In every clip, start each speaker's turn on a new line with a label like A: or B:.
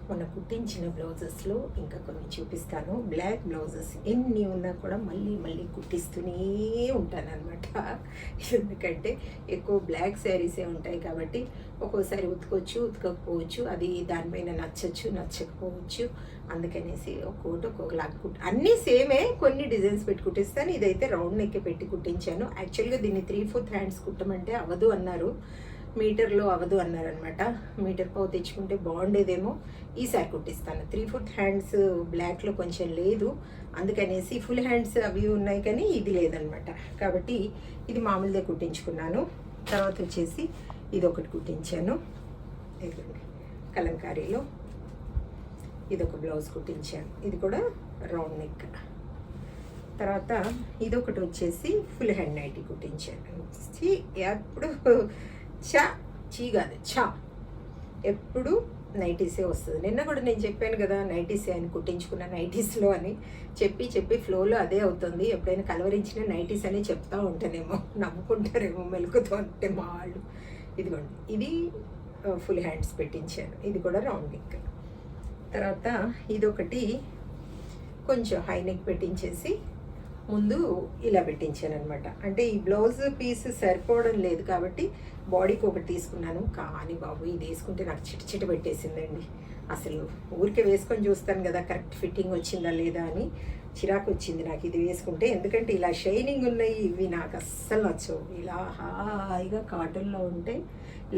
A: మొన్న కుట్టించిన బ్లౌజెస్లో ఇంకా కొన్ని చూపిస్తాను. బ్లాక్ బ్లౌజెస్ ఎన్ని ఉన్నా కూడా మళ్ళీ మళ్ళీ కుట్టిస్తూనే ఉంటాను అనమాట. ఎందుకంటే ఎక్కువ బ్లాక్ శారీసే ఉంటాయి కాబట్టి ఒక్కోసారి ఉతకొచ్చు, ఉతకకపోవచ్చు, అది దానిపైన నచ్చచ్చు, నచ్చకపోవచ్చు. అందుకనేసి ఒక్కొక్కటి ఒక్కొక్కలాగా అన్నీ సేమే, కొన్ని డిజైన్స్ పెట్టి కుట్టిస్తాను. ఇదైతే రౌండ్ నెక్ పెట్టి కుట్టించాను. యాక్చువల్గా దీన్ని 3/4 హ్యాండ్స్ కుట్టమంటే అవ్వదు అన్నారు, మీటర్లో అవ్వదు అన్నారనమాట. మీటర్ పావు తెచ్చుకుంటే బాగుండేదేమో, ఈసారి కుట్టిస్తాను. 3/4 హ్యాండ్స్ బ్లాక్లో కొంచెం లేదు, అందుకనేసి ఫుల్ హ్యాండ్స్ అవి ఉన్నాయి కానీ ఇది లేదనమాట. కాబట్టి ఇది మామూలుదే కుట్టించుకున్నాను. తర్వాత వచ్చేసి ఇది ఒకటి కుట్టించాను, ఇదిగోండి కలంకారీలో. ఇది ఒక బ్లౌజ్ కుట్టించాను, ఇది కూడా రౌండ్ నెక్. తర్వాత ఇదొకటి వచ్చేసి ఫుల్ హ్యాండ్ నైటీ కుట్టించాను. ఎప్పుడు చీ కాదు చా, ఎప్పుడు నైటీసే వస్తుంది. నిన్న కూడా నేను చెప్పాను కదా నైటీసే అని, కుట్టించుకున్న నైటీస్లో అని చెప్పి ఫ్లోలో అదే అవుతుంది. ఎప్పుడైనా కలవరించిన నైటీస్ అని చెప్తా ఉంటానేమో, నవ్వుకుంటారేమో మెలుకుతూ ఉంటే మా వాళ్ళు. ఇదిగోండి ఇది ఫుల్ హ్యాండ్స్ పెట్టించాను, ఇది కూడా రౌండ్ నెక్. తర్వాత ఇదొకటి కొంచెం హై నెక్ పెట్టించేసి ముందు ఇలా పెట్టించాను అనమాట. అంటే ఈ బ్లౌజ్ పీస్ సరిపోవడం లేదు కాబట్టి బాడీకి ఒకటి తీసుకున్నాను. కానీ బాబు ఇది వేసుకుంటే నాకు చిట పెట్టేసిందండి. అసలు ఊరికే వేసుకొని చూస్తాను కదా కరెక్ట్ ఫిట్టింగ్ వచ్చిందా లేదా అని, చిరాకు వచ్చింది నాకు ఇది వేసుకుంటే. ఎందుకంటే ఇలా షైనింగ్ ఉన్నాయి ఇవి నాకు అస్సలు నచ్చవు. ఇలా హాయిగా కాటన్లో ఉంటే,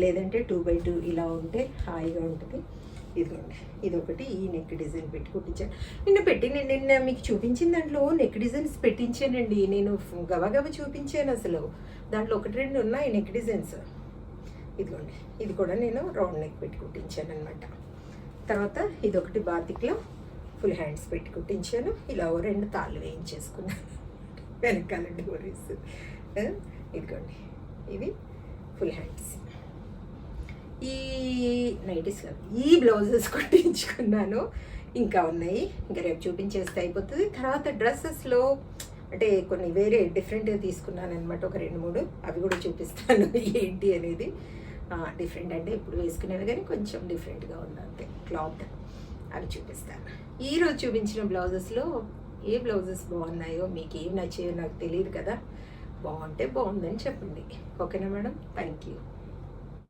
A: లేదంటే 2x2 ఇలా ఉంటే హాయిగా ఉంటుంది. ఇదిగోండి ఇదొకటి ఈ నెక్ డిజైన్ పెట్టి కుట్టించాను. నిన్న మీకు చూపించిన దాంట్లో నెక్ డిజైన్స్ పెట్టించానండి. నేను గబగబ చూపించాను, అసలు దాంట్లో 1-2 ఉన్నాయి నెక్ డిజైన్స్. ఇదిగోండి ఇది కూడా నేను రౌండ్ నెక్ పెట్టి కుట్టించాను అనమాట. తర్వాత ఇదొకటి బాతిక్లో ఫుల్ హ్యాండ్స్ పెట్టి కుట్టించాను. ఇలా 2 తాళ్ళు వేయించేసుకున్నాను వెనకాల డోరీస్. ఇదిగోండి ఇది ఫుల్ హ్యాండ్స్. ఈ నైటీస్ కాదు, ఈ బ్లౌజెస్ కుట్టించుకున్నాను. ఇంకా ఉన్నాయి, ఇంకా రేపు చూపించేస్తే అయిపోతుంది. తర్వాత డ్రెస్సెస్లో అంటే కొన్ని వేరే డిఫరెంట్గా తీసుకున్నాను అనమాట, ఒక 2-3. అవి కూడా చూపిస్తాను ఏంటి అనేది. డిఫరెంట్ అంటే ఇప్పుడు వేసుకునేవి కానీ కొంచెం డిఫరెంట్గా ఉంది అంతే క్లాత్, అవి చూపిస్తాను. ఈరోజు చూపించిన బ్లౌజెస్లో ఏ బ్లౌజెస్ బాగున్నాయో, మీకు ఏం నచ్చాయో నాకు తెలియదు కదా. బాగుంటే బాగుందని చెప్పండి. ఓకేనా మేడం? Thank you.